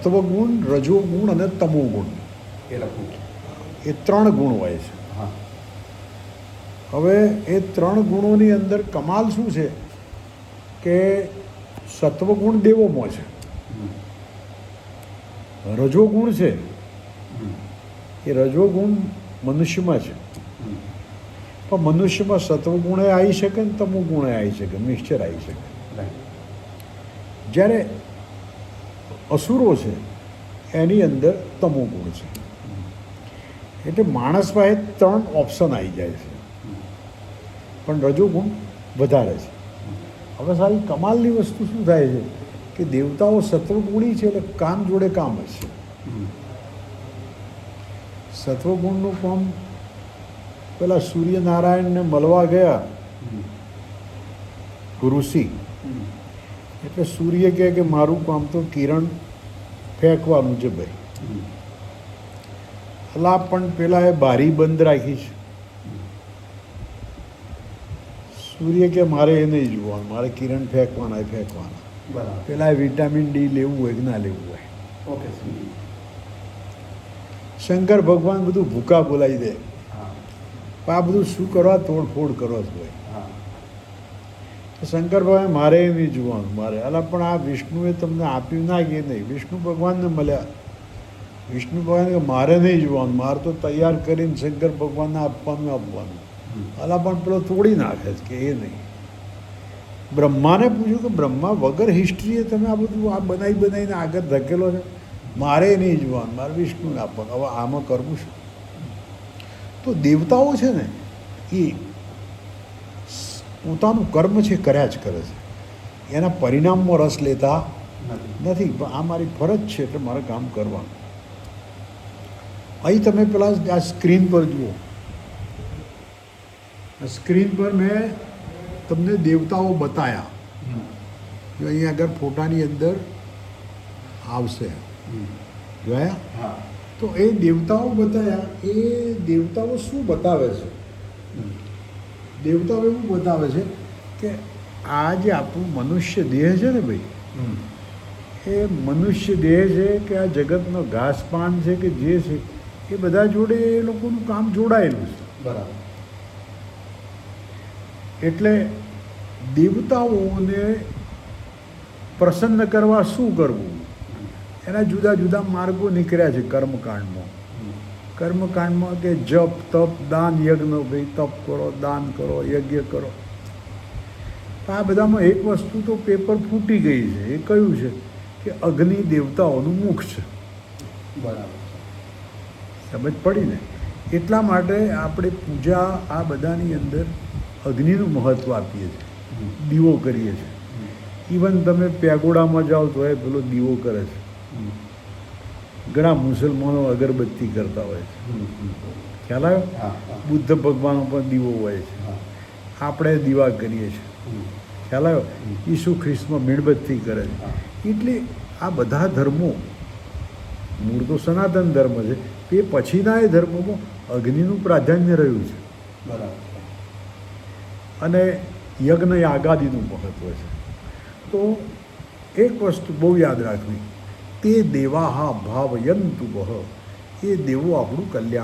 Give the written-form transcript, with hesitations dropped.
સત્વગુણ, રજોગુણ અને તમોગુણ, એ લખવું. એ 3 ગુણ હોય છે. હા. હવે એ 3 ગુણોની અંદર કમાલ શું છે કે સત્વગુણ દેવોમાં છે, રજોગુણ છે એ રજોગુણ મનુષ્યમાં છે, પણ મનુષ્યમાં સત્વગુણે આવી શકે ને તમોગુણે આવી શકે, મિક્સચર આવી શકે. જ્યારે અસુરો છે એની અંદર તમોગુણ છે. એટલે માણસ પાસે 3 ઓપ્શન આવી જાય છે, પણ રજોગુણ વધારે છે. હવે સારી કમાલની વસ્તુ શું થાય છે કે દેવતાઓ સત્વગુણી છે એટલે કામ જોડે કામ જ છે. સત્વગુણનું કામ પેલા સૂર્યનારાયણને મળવા ગયા ઋષિ, એટલે સૂર્ય કહે કે મારું કામ તો કિરણ ફેંકવાનું છે ભાઈ. અલા પણ પેલા એ બારી બંધ રાખી છે. સૂર્ય કે મારે એ નહીં જોવાનું, મારે કિરણ ફેંકવાના એ ફેંકવાના. બરાબર. પેલા વિટામિન ડી લેવું હોય કે ના લેવું હોય. ઓકે. શંકર ભગવાન બધું ભૂકા બોલાવી દે, હા. પણ આ બધું શું કરવા, તોડફોડ કરો જ હોય. હા. તો શંકર ભગવાન મારે એ નહીં જોવાનું, મારે અલા પણ આ વિષ્ણુએ તમને આપ્યું ના કે નહીં. વિષ્ણુ ભગવાનને મળ્યા, વિષ્ણુ ભગવાન કે મારે નહીં જોવાનું, મારે તો તૈયાર કરીને શંકર ભગવાનને આપવાનું. અલા પણ પેલો તોડી નાખે છે કે એ નહીં. બ્રહ્માને પૂછ્યું કે બ્રહ્મા વગર હિસ્ટ્રીએ તમે આ બધું આ બનાવીને આગળ ધકેલો છે, મારે નહીં જોવાનું, મારે વિષ્ણુને આપવાનું. હવે આમાં કરવું શું? તો દેવતાઓ છે ને એ પોતાનું કર્મ છે કર્યા જ કરે છે, એના પરિણામમાં રસ લેતા નથી. પણ આ મારી ફરજ છે એટલે મારે કામ કરવાનું. અહીં તમે પેલા આ સ્ક્રીન પર જુઓ, સ્ક્રીન પર મેં તમને દેવતાઓ બતાવ્યા, જો અહીંયા આગળ ફોટાની અંદર આવશે, જોયા? હા. તો એ દેવતાઓ બતાવ્યા, એ દેવતાઓ શું બતાવે છે? દેવતાઓ એવું બતાવે છે કે આ જે આપણું મનુષ્ય દેહ છે ને ભાઈ, એ મનુષ્ય દેહ છે કે આ જગતનો ઘાસ પાન છે કે જે છે એ બધા જોડે એ લોકોનું કામ જોડાયેલું છે. બરાબર. એટલે દેવતાઓને પ્રસન્ન કરવા શું કરવું, એના જુદા જુદા માર્ગો નીકળ્યા છે કર્મકાંડમાં. કર્મકાંડમાં કે જપ, તપ, દાન, યજ્ઞ, ભાઈ તપ કરો, દાન કરો, યજ્ઞ કરો. આ બધામાં એક વસ્તુ તો પેપર ફૂટી ગઈ છે. એ કયું છે કે અગ્નિ દેવતાઓનું મુખ છે. બરાબર. સમજ પડી ને? એટલા માટે આપણે પૂજા આ બધાની અંદર અગ્નિનું મહત્ત્વ આપીએ છીએ, દીવો કરીએ છીએ. ઇવન તમે પેગોડામાં જાઓ તો એ પેલો દીવો કરે છે. ઘણા મુસલમાનો અગરબત્તી કરતા હોય છે, ખ્યાલ આવ્યો? બુદ્ધ ભગવાનનો પણ દીવો હોય છે, આપણે દીવા કરીએ છીએ, ખ્યાલ આવ્યો? ઈસુ ખ્રિસ્તમાં મીણબત્તી કરે છે. એટલે આ બધા ધર્મો, મૂળ તો સનાતન ધર્મ છે, તે પછીના એ ધર્મોમાં અગ્નિનું પ્રાધાન્ય રહ્યું છે. બરાબર. અને યજ્ઞ યાગાદિનું મહત્ત્વ છે. તો એક વસ્તુ બહુ યાદ રાખવી, તે દેવાહા ભાવયંતુ વહ, એ દેવો આપણું કલ્યાણ